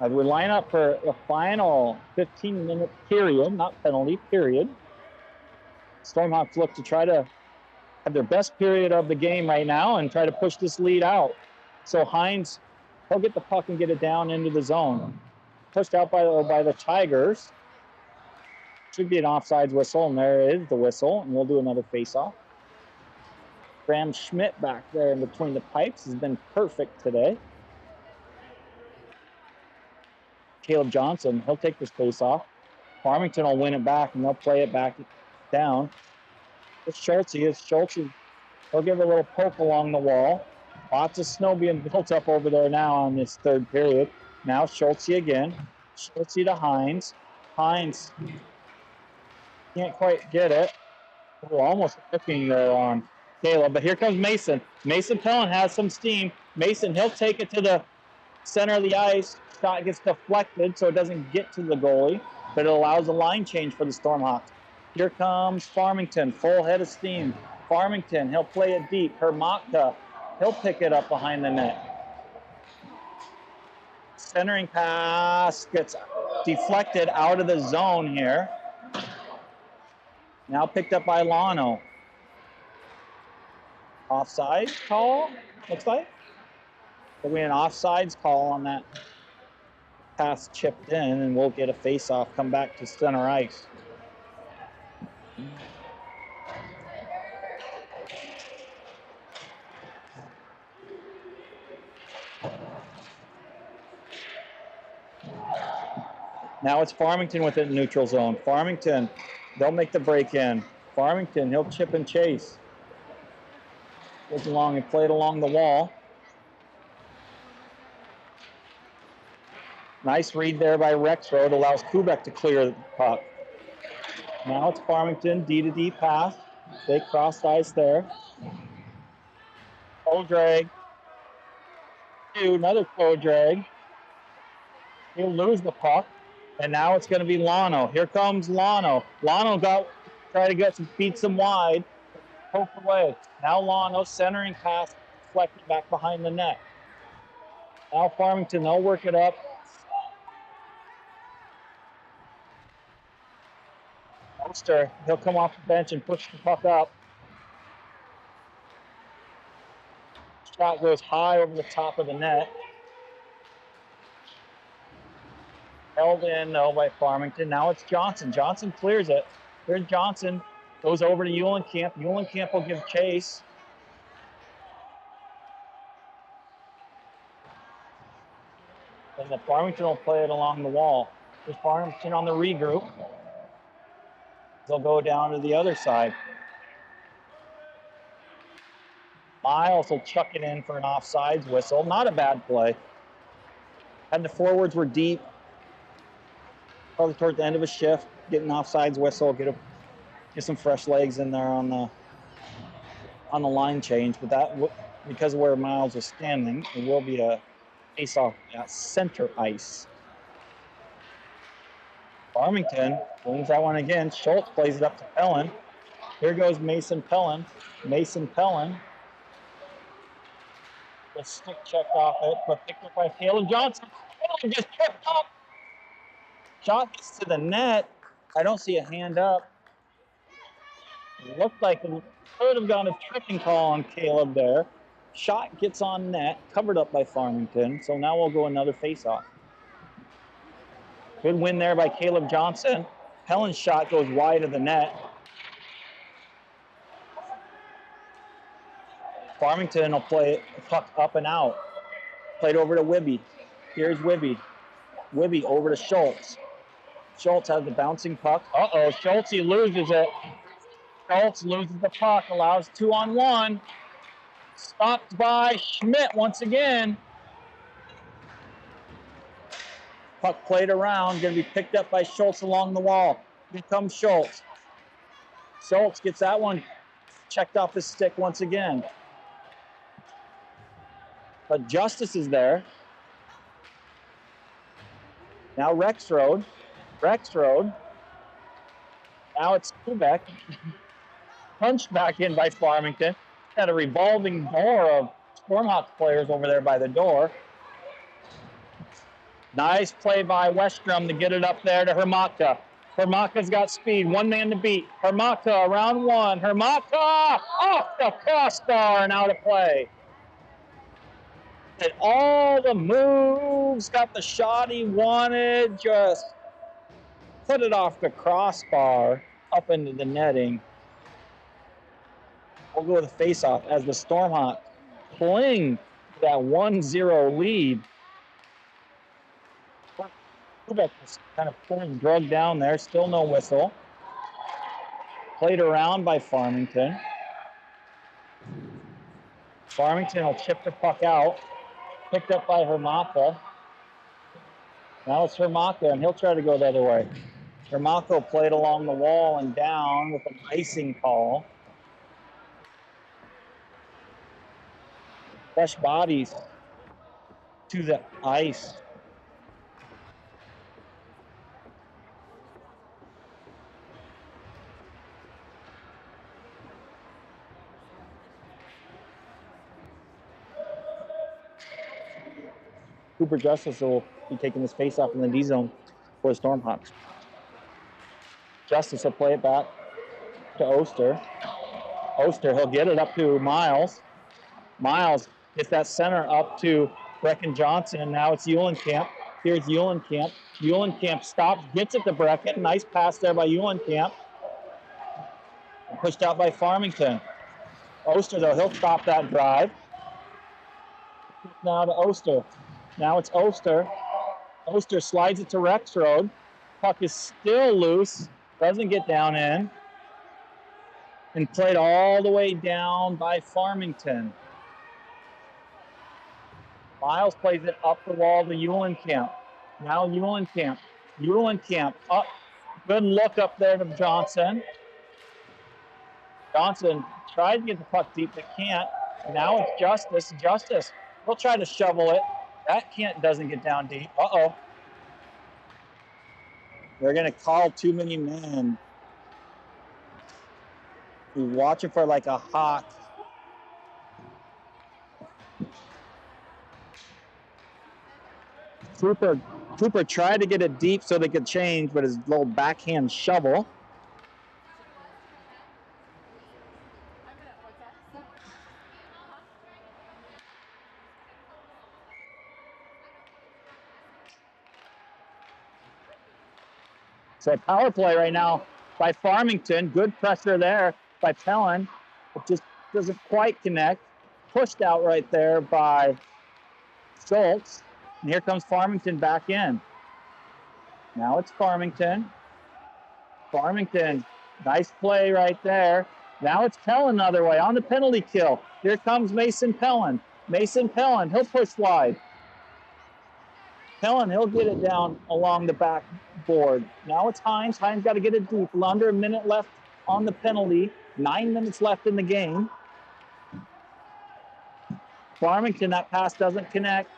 As we line up for the final 15-minute period, not penalty, period. Stormhawks look to try to have their best period of the game right now and try to push this lead out. So Hines, he'll get the puck and get it down into the zone. Pushed out by the Tigers. Should be an offsides whistle, and there is the whistle, and we'll do another face-off. Graham Schmidt back there in between the pipes has been perfect today. Caleb Johnson, he'll take this face off. Farmington will win it back, and they'll play it back down. It's Schultz. He'll give a little poke along the wall. Lots of snow being built up over there now on this third period. Now Schultz again. Schultz to Hines. Hines can't quite get it. Oh, almost looking there on Caleb, but here comes Mason. Mason Pellin has some steam. Mason, he'll take it to the center of the ice. Shot gets deflected, so it doesn't get to the goalie. but it allows a line change for the Stormhawks. Here comes Farmington, full head of steam. Farmington, he'll play it deep. Hermatka, he'll pick it up behind the net. Centering pass gets deflected out of the zone here. Now picked up by Lano. Offside call, looks like. There'll be an offsides call on that pass chipped in, and we'll get a face-off, come back to center ice. Now it's Farmington within the neutral zone. Farmington, they'll make the break in. Farmington, he'll chip and chase. Goes along and played along the wall. Nice read there by Rexroad, allows Kubek to clear the puck. Now it's Farmington, D to D pass. They crossed ice there. Toe drag. Another toe drag. He'll lose the puck. And now it's going to be Lano. Here comes Lano. Lano try to beat some wide. Poked away. Now Lano centering pass, deflected back behind the net. Now Farmington, they'll work it up. Oster, he'll come off the bench and push the puck up. Shot goes high over the top of the net. Held in, though, by Farmington. Now it's Johnson. Johnson clears it. Here's Johnson. Goes over to Eulenkamp. Eulenkamp will give chase. And the Farmington will play it along the wall. There's Farmington on the regroup. They'll go down to the other side. Miles will chuck it in for an offsides whistle. Not a bad play. And the forwards were deep. Probably toward the end of a shift, getting offsides whistle, get some fresh legs in there on the line change. But that, because of where Miles was standing, it will be a face-off at center ice. Farmington wins that one again. Schultz plays it up to Pellin. Here goes Mason Pellin. Mason Pellin. The stick checked off it, but picked up by Caleb Johnson. Pellin just tripped up. Shot gets to the net. I don't see a hand up. It looked like it could have gone a tripping call on Caleb there. Shot gets on net, covered up by Farmington. So now we'll go another face-off. Good win there by Caleb Johnson. Pellin's shot goes wide of the net. Farmington will play it, puck up and out. Played over to Wibby. Here's Wibby. Wibby over to Schultz. Schultz has the bouncing puck. Schultz, he loses it. Schultz loses the puck, allows 2-on-1. Stopped by Schmidt once again. Puck played around, going to be picked up by Schultz along the wall. Here comes Schultz. Schultz gets that one checked off his stick once again. But Justice is there. Now Rexroad. Now it's Kubek. Punched back in by Farmington. Had a revolving door of Stormhawks players over there by the door. Nice play by Westrom to get it up there to Hermatka. Hermatka's got speed. One man to beat. Hermatka around one. Hermatka off the crossbar and out of play. Did all the moves, got the shot he wanted, just put it off the crossbar up into the netting. We'll go with a face-off as the Stormhawks cling to that 1-0 lead. Quebec was kind of pulling drug down there, still no whistle. Played around by Farmington. Farmington will chip the puck out. Picked up by Hermatka. Now it's Hermatka, and he'll try to go the other way. Hermatka played along the wall and down with an icing call. Fresh bodies to the ice. Cooper Justice will be taking this face off in the D zone for the Stormhawks. Justice will play it back to Oster. Oster, he'll get it up to Miles. Miles gets that center up to Brecken Johnson. Now it's Eulenkamp. Here's Eulenkamp. Eulenkamp stops, gets it to Brecken. Nice pass there by Eulenkamp. Pushed out by Farmington. Oster, though, he'll stop that drive. Now to Oster. Now it's Oster. Oster slides it to Rexroad. Puck is still loose. Doesn't get down in. And played all the way down by Farmington. Miles plays it up the wall to Eulenkamp. Now Eulenkamp. Eulenkamp up. Good look up there to Johnson. Johnson tried to get the puck deep, but can't. Now it's Justice. Justice. He'll try to shovel it. That doesn't get down deep. Uh-oh. They're going to call too many men. He's watching for like a hawk. Cooper tried to get it deep so they could change, but his little backhand shovel. So power play right now by Farmington. Good pressure there by Pellin. It just doesn't quite connect. Pushed out right there by Schultz. And here comes Farmington back in. Now it's Farmington. Farmington, nice play right there. Now it's Pellin the other way on the penalty kill. Here comes Mason Pellin. Mason Pellin, he'll push wide. Pellin, he'll get it down along the backboard. Now it's Hines. Hines got to get it deep. Under a minute left on the penalty. 9 minutes left in the game. Farmington, that pass doesn't connect.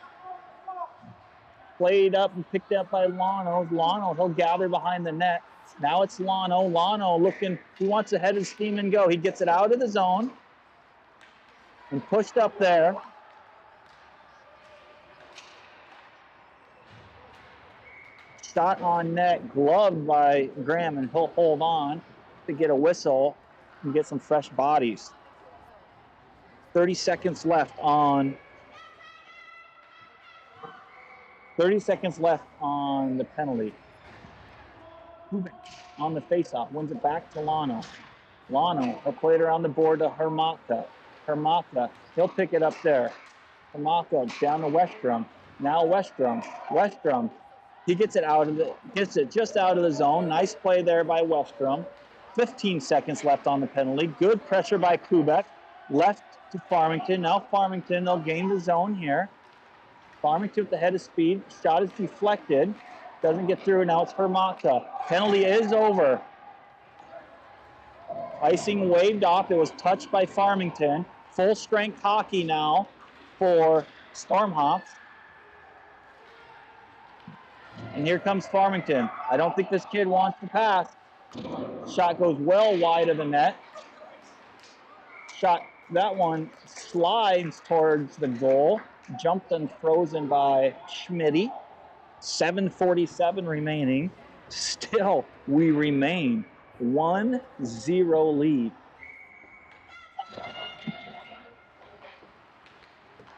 Played up and picked up by Lano. Lano, he'll gather behind the net. Now it's Lano. Lano looking, he wants to head his steam and go. He gets it out of the zone and pushed up there. Shot on net, gloved by Graham, and he'll hold on to get a whistle and get some fresh bodies. 30 seconds left on the penalty. Kubik on the faceoff, wins it back to Lano. Lano, he'll play it around the board to Hermata. Hermata, he'll pick it up there. Hermata down to Westrom. Now Westrom. Westrom, he gets it just out of the zone. Nice play there by Westrom. 15 seconds left on the penalty. Good pressure by Kubek. Left to Farmington. Now Farmington, they'll gain the zone here. Farmington with the head of speed. Shot is deflected. Doesn't get through. Now it's Hermata. Penalty is over. Icing waved off. It was touched by Farmington. Full strength hockey now for Stormhawks. And here comes Farmington. I don't think this kid wants to pass. Shot goes well wide of the net. Shot, that one slides towards the goal. Jumped and frozen by Schmitty. 7:47 remaining. Still, we remain 1-0 lead.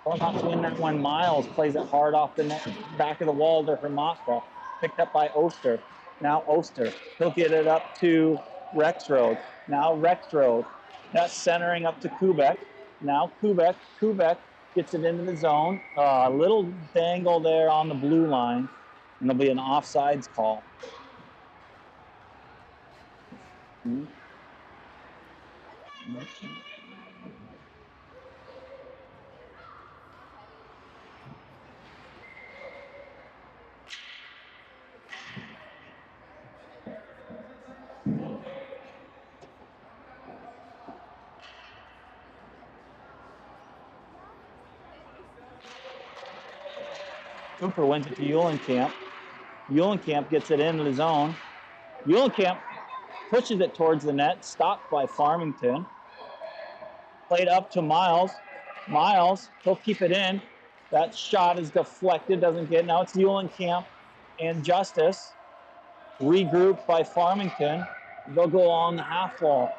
Stormhawks win that one. Miles plays it hard off the net, back of the wall to Hermata. Picked up by Oster. Now Oster. He'll get it up to Rexroad. Now Rexroad. That's centering up to Kubek. Now Kubek. Kubek gets it into the zone. A little dangle there on the blue line. And there'll be an offsides call. Cooper wins it to Eulenkamp. Eulenkamp gets it into the zone. Eulenkamp pushes it towards the net, stopped by Farmington. Played up to Miles. Miles, he'll keep it in. That shot is deflected, doesn't get. Now it's Eulenkamp and Justice. Regrouped by Farmington. They'll go on the half wall.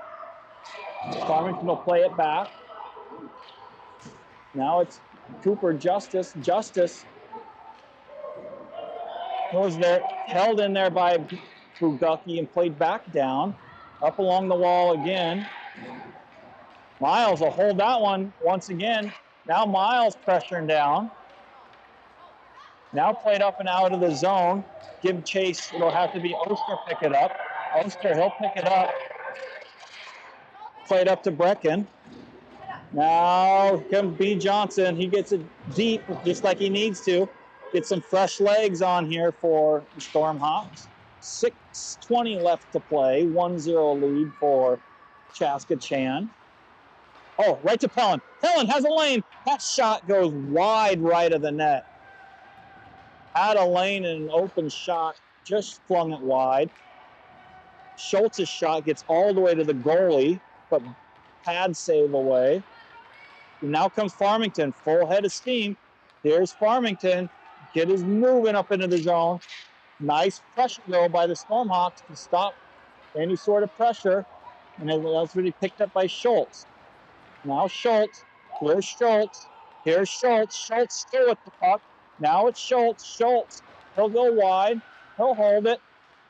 Farmington will play it back. Now it's Cooper Justice. Justice was there, held in there by Bugatti and played back down. Up along the wall again. Miles will hold that one once again. Now Miles pressuring down. Now played up and out of the zone. Give chase. It'll have to be Oster pick it up. Oster, he'll pick it up. Played up to Brecken. Now comes B. Johnson. He gets it deep just like he needs to. Get some fresh legs on here for the Stormhawks. 6:20 left to play. 1-0 lead for CCHA. Oh, right to Pellin. Pellin has a lane. That shot goes wide right of the net. Had a lane and an open shot. Just flung it wide. Schultz's shot gets all the way to the goalie, but pad save away. And now comes Farmington, full head of steam. Here's Farmington. Kid is moving up into the zone. Nice pressure though by the Stormhawks to stop any sort of pressure. And that's really picked up by Schultz. Now Schultz. Here's Schultz. Here's Schultz. Schultz still with the puck. Now it's Schultz. Schultz. He'll go wide. He'll hold it.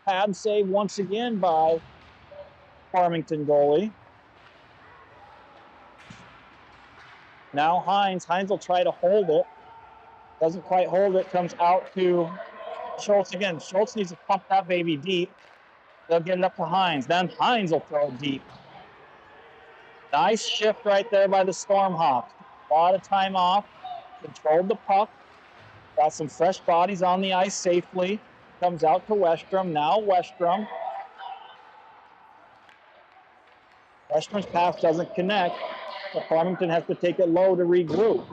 Pad save once again by Farmington goalie. Now Hines. Hines will try to hold it. Doesn't quite hold it. Comes out to Schultz again. Schultz needs to pump that baby deep. They'll get it up to Hines. Then Hines will throw it deep. Nice shift right there by the Stormhawks. A lot of time off. Controlled the puck. Got some fresh bodies on the ice safely. Comes out to Westrom. Now Westrom. Westrom's pass doesn't connect. But Farmington has to take it low to regroup.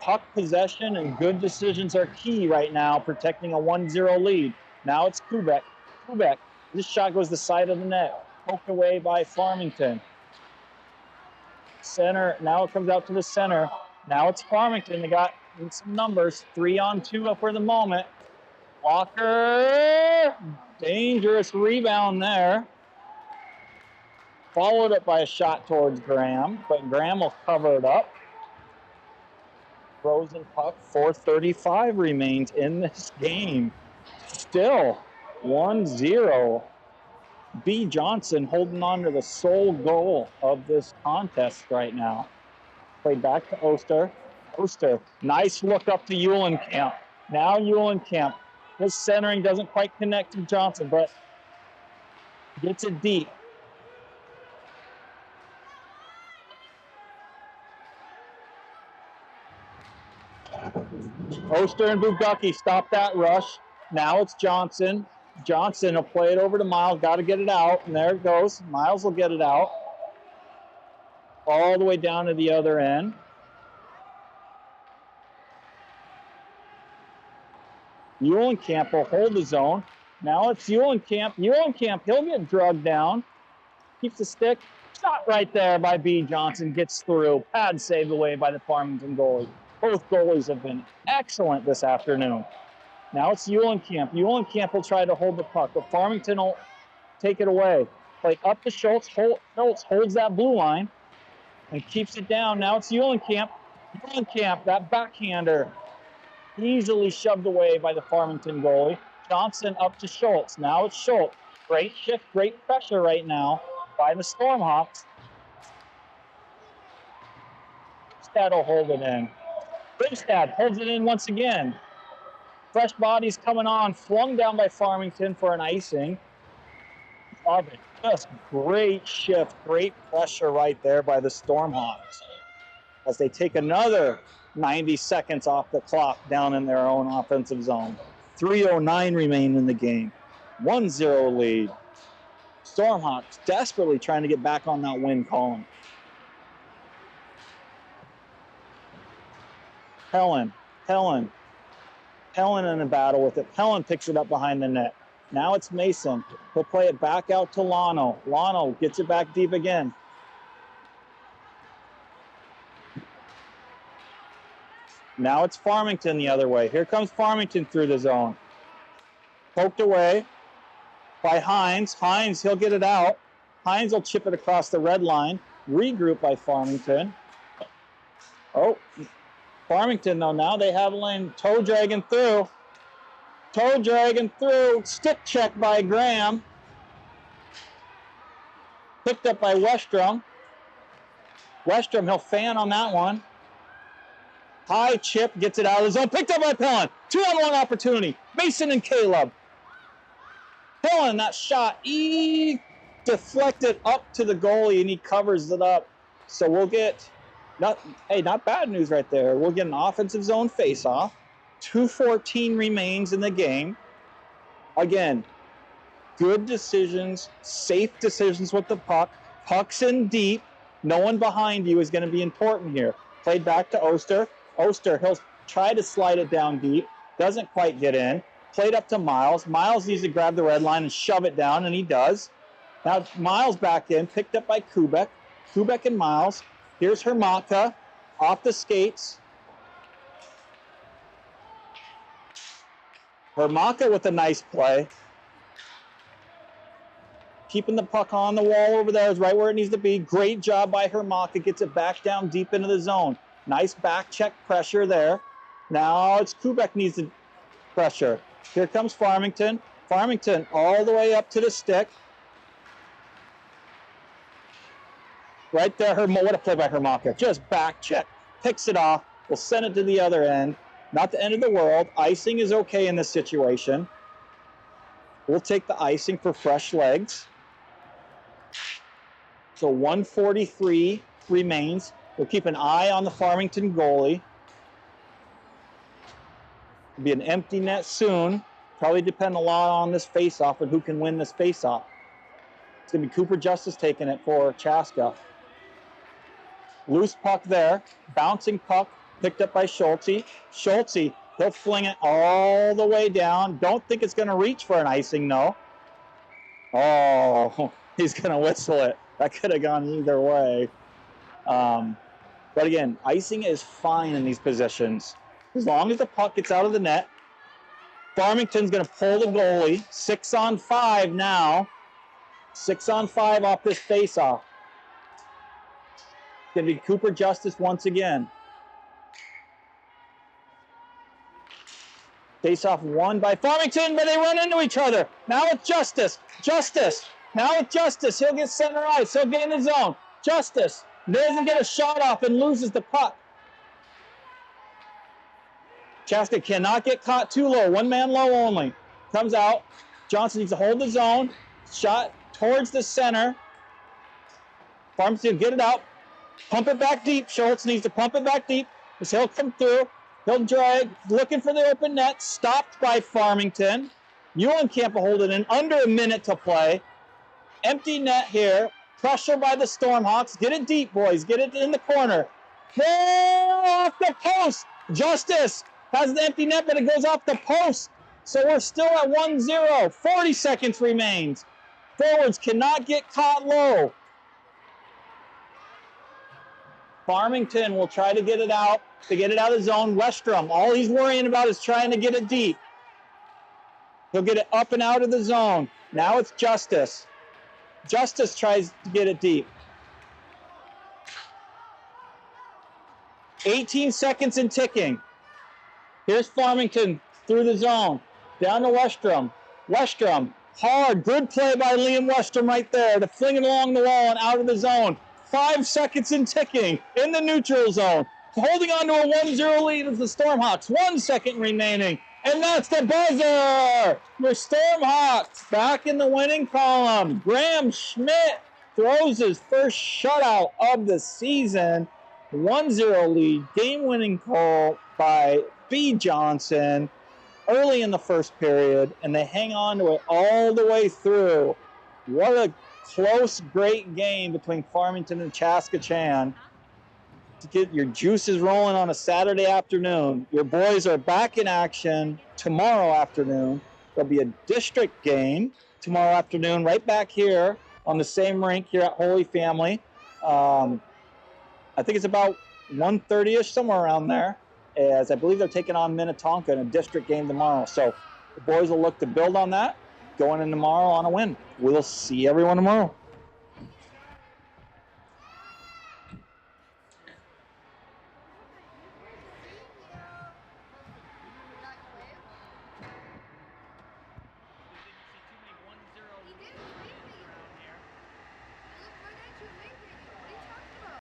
Puck possession and good decisions are key right now, protecting a 1-0 lead. Now it's Kubek. Kubek. This shot goes the side of the net. Poked away by Farmington. Center. Now it comes out to the center. Now it's Farmington. They got some numbers. 3-on-2 up for the moment. Walker. Dangerous rebound there. Followed up by a shot towards Graham, but Graham will cover it up. Frozen puck. 4:35 remains in this game. Still 1-0. B. Johnson holding on to the sole goal of this contest right now. Played back to Oster. Oster, nice look up to Eulenkamp. Now Eulenkamp. His centering doesn't quite connect to Johnson, but gets it deep. Oster and Bugatti stop that rush. Now it's Johnson. Johnson will play it over to Miles. Got to get it out. And there it goes. Miles will get it out. All the way down to the other end. Eulenkamp will hold the zone. Now it's Eulenkamp. Eulenkamp, he'll get drugged down. Keeps the stick. Shot right there by B. Johnson. Gets through. Pad saved away by the Farmington goalie. Both goalies have been excellent this afternoon. Now it's Eulenkamp. Eulenkamp will try to hold the puck, but Farmington will take it away. Play up to Schultz. Schultz holds that blue line and keeps it down. Now it's Eulenkamp. Eulenkamp, that backhander, easily shoved away by the Farmington goalie. Johnson up to Schultz. Now it's Schultz. Great shift, great pressure right now by the Stormhawks. Brimstad will hold it in. Brimstad holds it in once again. Fresh bodies coming on, flung down by Farmington for an icing. Love it. Just great shift, great pressure right there by the Stormhawks as they take another 90 seconds off the clock down in their own offensive zone. 3:09 remain in the game. 1-0 lead. Stormhawks desperately trying to get back on that win column. Pellin in a battle with it. Pellin picks it up behind the net. Now it's Mason. He'll play it back out to Lano. Lano gets it back deep again. Now it's Farmington the other way. Here comes Farmington through the zone. Poked away by Hines. Hines, he'll get it out. Hines will chip it across the red line. Regroup by Farmington. Oh, Farmington though, now they have a lane. Toe dragging through. Toe dragging through. Stick check by Graham. Picked up by Westrom. Westrom, he'll fan on that one. High chip, gets it out of the zone. Picked up by Pellin. 2-on-1 opportunity. Mason and Caleb. Pellin, that shot, he deflected up to the goalie and he covers it up. So we'll get, not bad news right there. We'll get an offensive zone face-off. 2:14 remains in the game. Again, good decisions, safe decisions with the puck. Puck's in deep. No one behind you is going to be important here. Played back to Oster. Oster, he'll try to slide it down deep. Doesn't quite get in. Played up to Miles. Miles needs to grab the red line and shove it down, and he does. Now Miles back in, picked up by Kubek. Kubek and Miles. Here's Hermata off the skates. Hermata with a nice play. Keeping the puck on the wall over there is right where it needs to be. Great job by Hermata. Gets it back down deep into the zone. Nice back check pressure there. Now it's Kubek needs to pressure. Here comes Farmington. Farmington all the way up to the stick. Right there, what a play by Hermata. Just back check. Picks it off. We'll send it to the other end. Not the end of the world. Icing is okay in this situation. We'll take the icing for fresh legs. So 1:43 remains. We'll keep an eye on the Farmington goalie. It'll be an empty net soon. Probably depend a lot on this face-off and who can win this face-off. It's going to be Cooper Justice taking it for Chaska. Loose puck there. Bouncing puck picked up by Schulte. Schulte, he'll fling it all the way down. Don't think it's going to reach for an icing, no. Oh, he's going to whistle it. That could have gone either way. But again, icing is fine in these positions. As long as the puck gets out of the net. Farmington's going to pull the goalie. 6-on-5 now. 6-on-5 off this face-off. It's going to be Cooper Justice once again. Face-off won by Farmington, but they run into each other. Now it's Justice. Justice. Now it's Justice. He'll get center ice. He'll get in the zone. Justice doesn't get a shot off and loses the puck. Chaska cannot get caught too low. One man low only. Comes out. Johnson needs to hold the zone. Shot towards the center. Farmington get it out. Pump it back deep. Schultz needs to pump it back deep. As he'll come through. He'll drag. Looking for the open net. Stopped by Farmington. Eulenkamp will hold it in. Under a minute to play. Empty net here. Pressure by the Stormhawks. Get it deep, boys. Get it in the corner. Off the post. Justice has the empty net, but it goes off the post. So we're still at 1-0. 40 seconds remains. Forwards cannot get caught low. Farmington will try to get it out of the zone. Westrom, all he's worrying about is trying to get it deep. He'll get it up and out of the zone. Now it's Justice. Justice tries to get it deep. 18 seconds and ticking. Here's Farmington through the zone. Down to Westrom. Westrom, hard, good play by Liam Westrom right there to fling it along the wall and out of the zone. 5 seconds and ticking in the neutral zone. Holding on to a 1-0 lead is the Stormhawks. 1 second remaining. And that's the buzzer! The Stormhawks back in the winning column. Graham Schmidt throws his first shutout of the season. 1-0 lead. Game-winning goal by B. Johnson early in the first period. And they hang on to it all the way through. What a close, great game between Farmington and CCHA. To get your juices rolling on a Saturday afternoon. Your boys are back in action tomorrow afternoon. There'll be a district game tomorrow afternoon right back here on the same rink here at Holy Family. I think it's about 1:30-ish, somewhere around there. as I believe they're taking on Minnetonka in a district game tomorrow. So the boys will look to build on that, going in tomorrow on a win. We'll see everyone tomorrow.